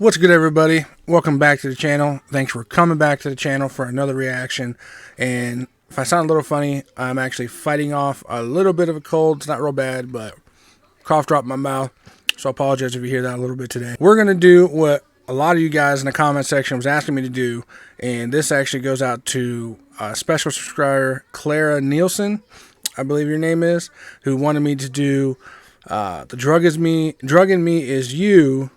What's good, everybody? Welcome back to the channel. Thanks for coming back to the channel for another reaction. And if I sound a little funny, I'm actually fighting off a little bit of a cold. It's not real bad, but cough dropped in my mouth. So I apologize if you hear that a little bit today. We're going to do what a lot of you guys in the comment section was asking me to do. And this actually goes out to a special subscriber, Clara Nielsen, I believe your name is, who wanted me to do The Drug in Me Is You,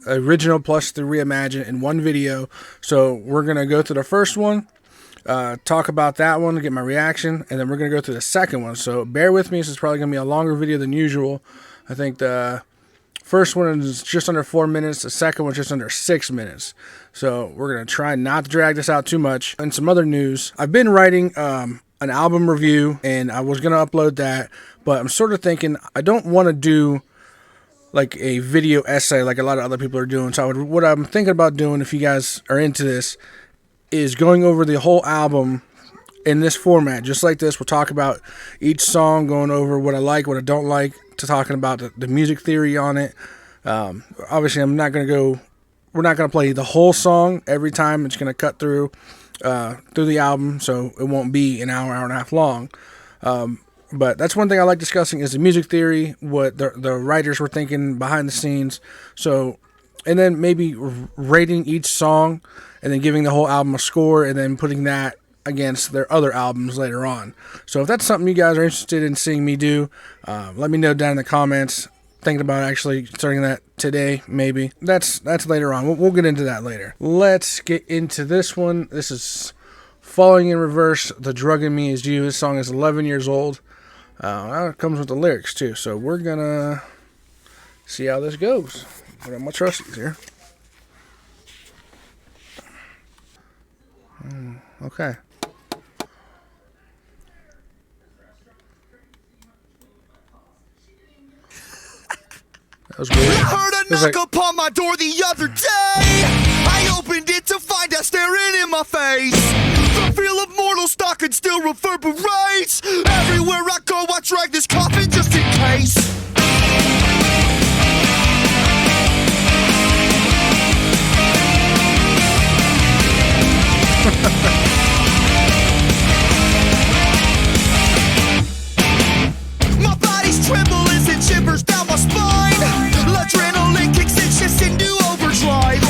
original plus the reimagined in one video. So we're gonna go through the first one, talk about that one, get my reaction, and then we're gonna go through the second one. So bear with me, this is probably gonna be a longer video than usual. I think the first one is just under 4 minutes, the second one's just under 6 minutes. So we're gonna try not to drag this out too much. And some other news, I've been writing an album review, and I was gonna upload that, but I'm sort of thinking I don't want to do like a video essay like a lot of other people are doing. So what I'm thinking about doing, if you guys are into this, is going over the whole album in this format, just like this. We'll talk about each song, going over what I like, what I don't like, to talking about the music theory on it. Obviously, we're not going to play the whole song every time. It's going to cut through the album, so it won't be an hour and a half long. But that's one thing I like discussing, is the music theory, what the writers were thinking behind the scenes. So, and then maybe rating each song, and then giving the whole album a score, and then putting that against their other albums later on. So if that's something you guys are interested in seeing me do, let me know down in the comments. Thinking about actually starting that today, maybe. That's later on. We'll get into that later. Let's get into this one. This is Falling in Reverse, The Drug in Me Is You. This song is 11 years old. It comes with the lyrics too, so we're gonna see how this goes. I got my trustees here. Okay. That was weird. I heard a knock upon my door the other day. I opened it to find her staring in my face. The feel of mortal stock and still reverberates. Everywhere I go, I drag this coffin just in case. My body's tremble as it shivers down my spine. Adrenaline kicks in, shifts into overdrive.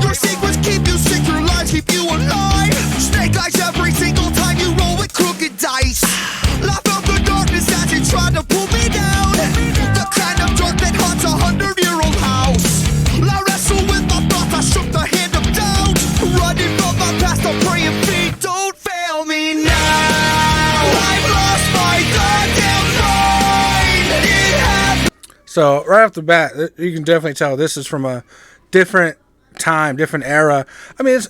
Your secrets keep you sick, your lies keep you alive. Snake eyes every single time you roll with crooked dice. Laugh out the darkness as it tried to pull me down. The kind of dark that haunts 100-year-old house. I wrestle with my thoughts, I shook the hand of doubt. Running from my past, I'm praying feet don't fail me now. I've lost my goddamn mind. It happened. So right off the bat, you can definitely tell this is from a different time, different era. I mean,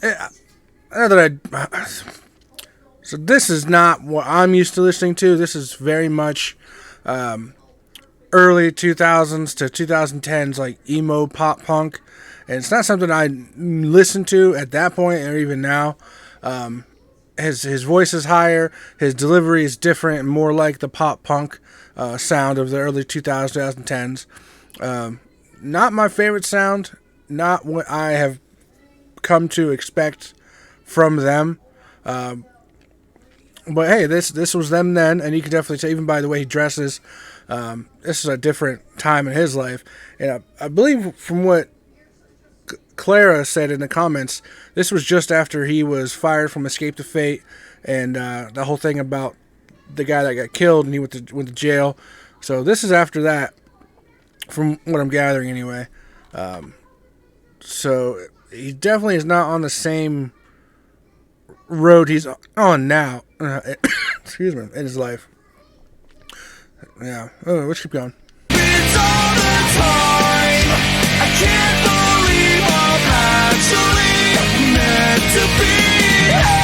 so this is not what I'm used to listening to. This is very much early 2000s to 2010s, like emo pop punk, and it's not something I listened to at that point or even now. His voice is higher, his delivery is different, and more like the pop punk sound of the early 2010s. Not my favorite sound, not what I have come to expect from them. But hey, this was them then, and you can definitely tell, even by the way he dresses, this is a different time in his life. And I believe from what Clara said in the comments, this was just after he was fired from Escape to Fate, and the whole thing about the guy that got killed and he went to jail. So this is after that, from what I'm gathering anyway. So he definitely is not on the same road he's on now. Excuse me, in his life. Yeah. Oh, let's keep going. It's all the time. I can't believe I'm actually meant to be here,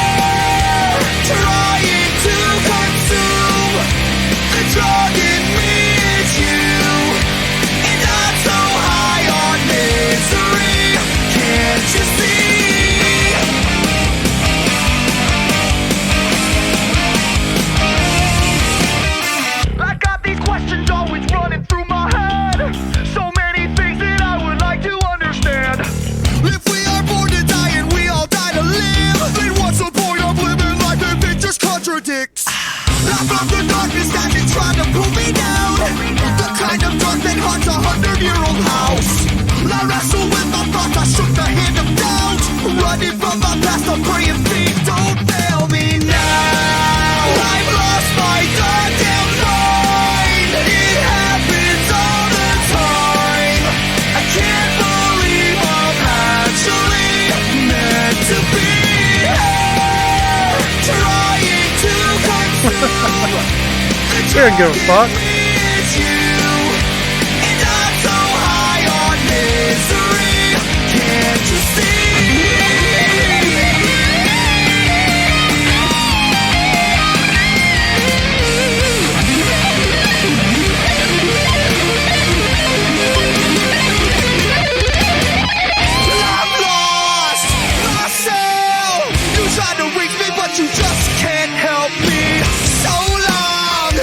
trying to consume the drug in me is you, and I'm so high on misery. Can't you see? I got these questions always running through my head. So many things that I would like to shook the hand of doubt. Running from my past, I'm praying feet don't fail me now. I've lost my goddamn mind. It happens all the time. I can't believe I'm actually meant to be here, trying to consume the She didn't give a fuck. is you. And I'm so high on misery. Can't you see? I've lost myself. You tried to reach me, but you just can't help me. So long,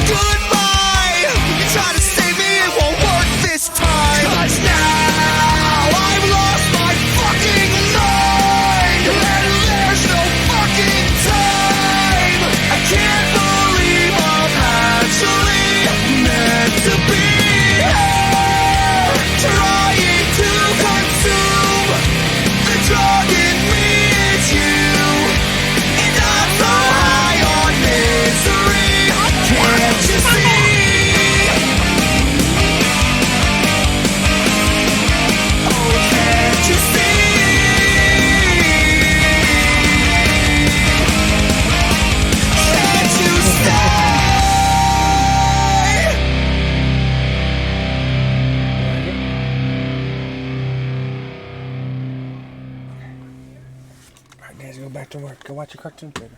goodbye. You try to save me, it won't work this time. 'Cause now I've lost my fucking mind, and there's no fucking time. I can't believe I'm actually meant to be here, trying to consume the drug in me is you. And I'm so high on misery. Can't you see? Oh, can't you see? Can't you stay? Alright, guys, go back to work. Go watch your cartoon later.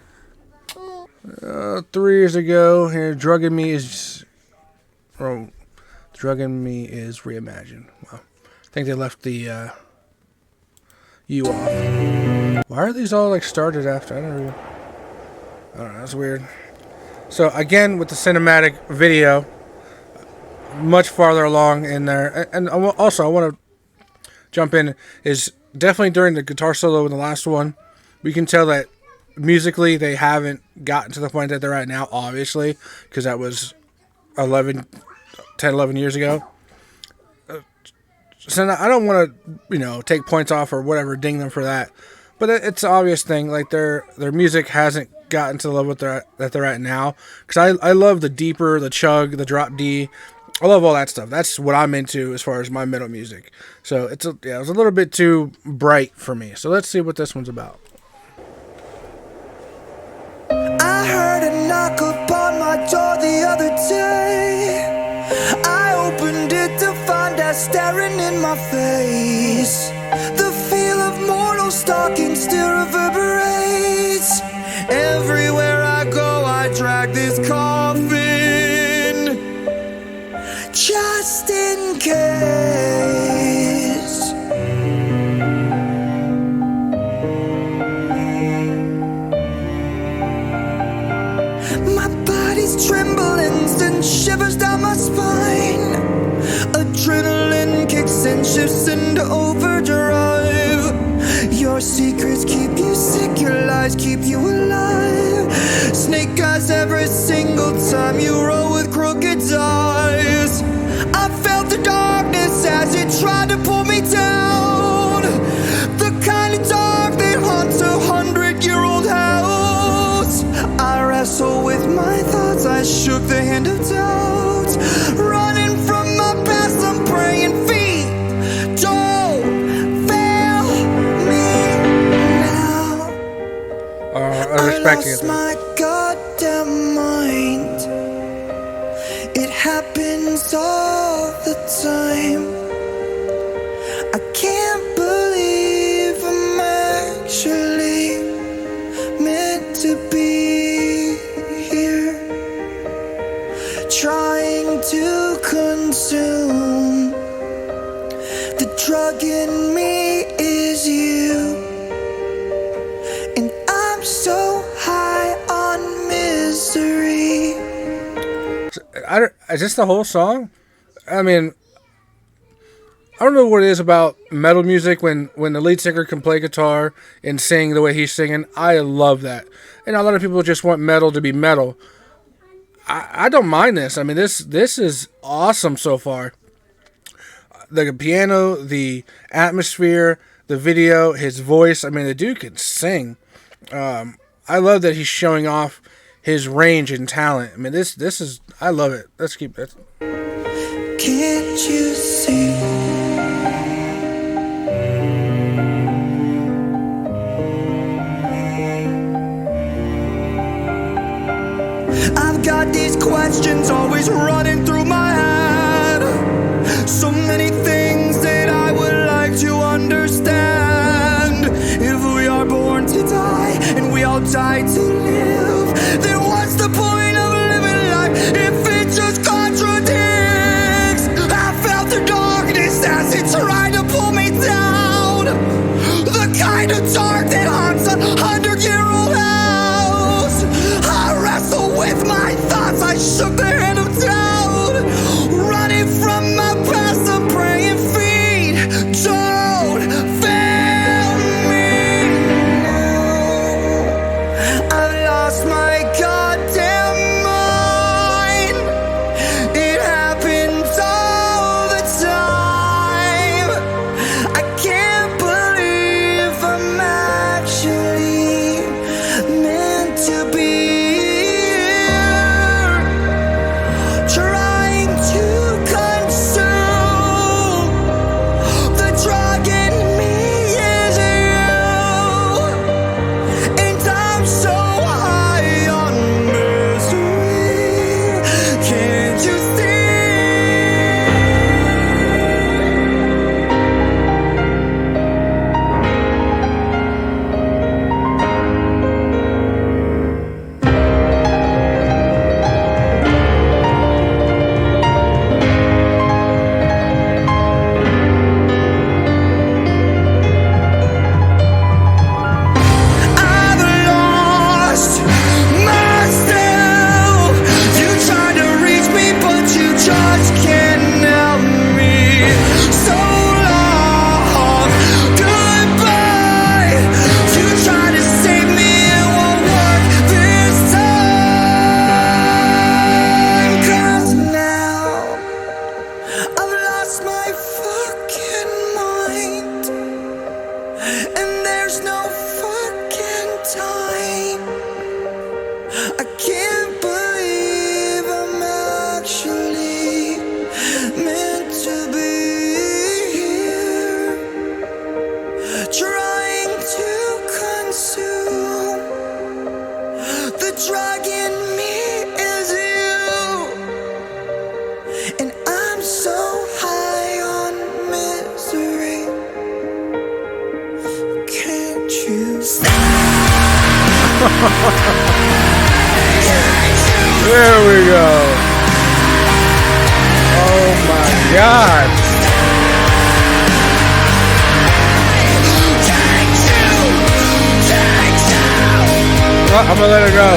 3 years ago, here, drugging me is reimagined. Wow. I think they left the U off. Why are these all like started after? I don't know. That's weird. So again, with the cinematic video, much farther along in there, and also I want to jump in, is definitely during the guitar solo in the last one, we can tell that musically they haven't gotten to the point that they're at now, obviously, because that was 10, 11 years ago. So I don't want to, take points off or whatever, ding them for that. But it's an obvious thing, like their music hasn't gotten to the level that they're at now. Because I love the deeper, the chug, the drop D. I love all that stuff. That's what I'm into as far as my metal music. So it was a little bit too bright for me. So let's see what this one's about. I heard a knock upon my door the other day. I opened it to find her staring in my face. The feel of mortal stalking still reverberates. Everywhere I go, I drag this coffin, just in case. My body's trembling, sends shivers down my spine. Adrenaline kicks and shifts into overdrive. Your secrets keep you sick, your lies keep you alive. Snake eyes every single time you roll with crooked eyes. I felt the darkness as it tried to pull me down. The kind of dark that haunts a 100-year-old house. I wrestle with my thoughts, I shook the hand of doubt. Running from my past, I'm praying feet don't fail me now. I respect lost you. my goddamn mind. It happens all the time. I can't believe I'm actually meant to be here, trying to consume the drug in me is you. And I'm so high on misery. Is this the whole song? I mean, I don't know what it is about metal music when the lead singer can play guitar and sing the way he's singing. I love that. And a lot of people just want metal to be metal. I don't mind this. I mean, this is awesome so far. The piano, the atmosphere, the video, his voice. I mean, the dude can sing. I love that he's showing off his range and talent. I mean, this is, I love it. Let's keep it. Can't you see? I've got these questions always running through my head. So many things that I would like to understand. If we are born to die and we all die to live, then what's the point of living life if it just contradicts? I felt the darkness as it tried to pull me down. The kind of dark that haunts 100-year-old house. I wrestle with my thoughts, I shook the hand of doubt. Running from my past, I'm praying feet don't fail me now. I've lost my goddamn mind. It happens all the time. I can't believe I'm actually meant to be here, trying to consume. The drug in me is you, and I'm so high on misery. Can't you see? I've lost myself. You tried to reach me, but you just can't help me. So long, goodbye. You tried to save me, it won't work this time. 'Cause now I've lost my fucking mind, and there's no fucking time. I can't believe I'm actually meant to be here, trying to consume. The drug in me is you, and I'm so high on misery. Can't you see? There we go. Oh my God. I'm gonna let it go.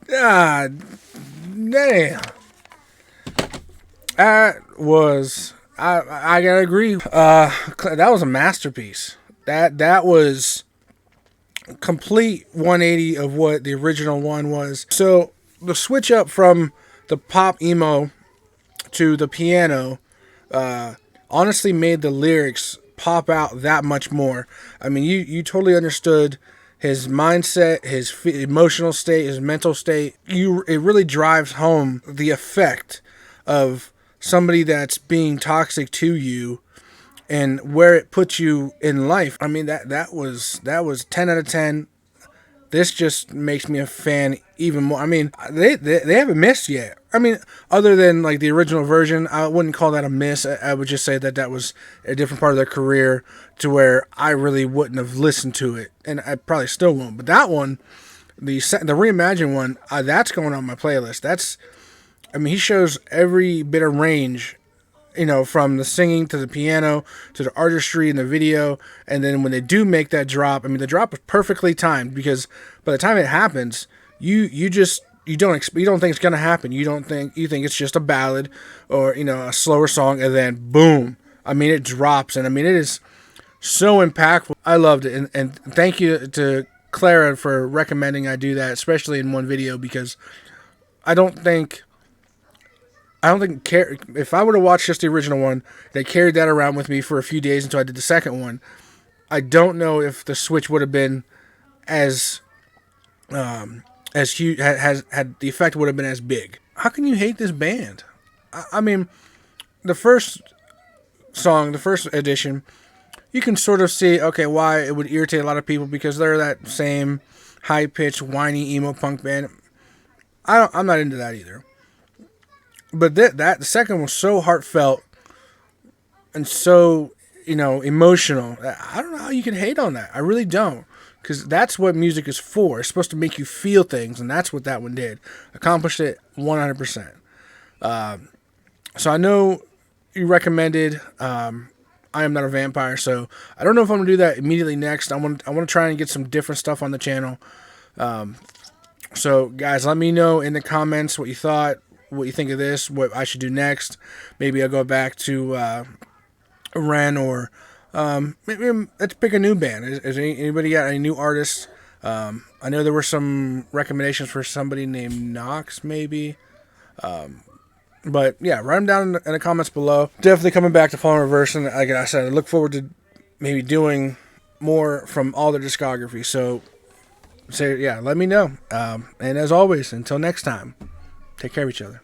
God damn. That was, I gotta agree. That was a masterpiece. That was complete 180 of what the original one was. So the switch up from the pop emo to the piano honestly made the lyrics pop out that much more. I mean, you totally understood his mindset, his emotional state, his mental state. It really drives home the effect of somebody that's being toxic to you and where it puts you in life. I mean, that was 10 out of 10. This just makes me a fan even more. I mean, they haven't missed yet. I mean, other than like the original version, I wouldn't call that a miss. I would just say that was a different part of their career to where I really wouldn't have listened to it, and I probably still won't. But that one, the Reimagined one, that's going on my playlist. I mean, he shows every bit of range, from the singing to the piano to the artistry in the video. And then when they do make that drop, I mean, the drop is perfectly timed, because by the time it happens, you don't think it's gonna happen. You think it's just a ballad or a slower song, and then boom. I mean, it drops, and I mean, it is so impactful. I loved it, and thank you to Clara for recommending I do that, especially in one video, because I don't think if I would have watched just the original one, they carried that around with me for a few days until I did the second one. I don't know if the switch would have been as huge, had the effect would have been as big. How can you hate this band? I mean, the first song, the first edition, you can sort of see, okay, why it would irritate a lot of people, because they're that same high-pitched, whiny emo punk band. I'm not into that either. But the second was so heartfelt and so, emotional. I don't know how you can hate on that. I really don't. Because that's what music is for. It's supposed to make you feel things, and that's what that one did. Accomplished it 100%. So I know you recommended I Am Not a Vampire, so I don't know if I'm going to do that immediately next. I want to try and get some different stuff on the channel. So, guys, let me know in the comments what you thought, what you think of this, what I should do next. Maybe I'll go back to Ren, or maybe let's pick a new band. Is anybody got any new artists? I know there were some recommendations for somebody named Knox, maybe. But yeah, write them down in the comments below. Definitely coming back to Fall in Reverse, and like I said, I look forward to maybe doing more from all their discography. So yeah, let me know. And as always, until next time, take care of each other.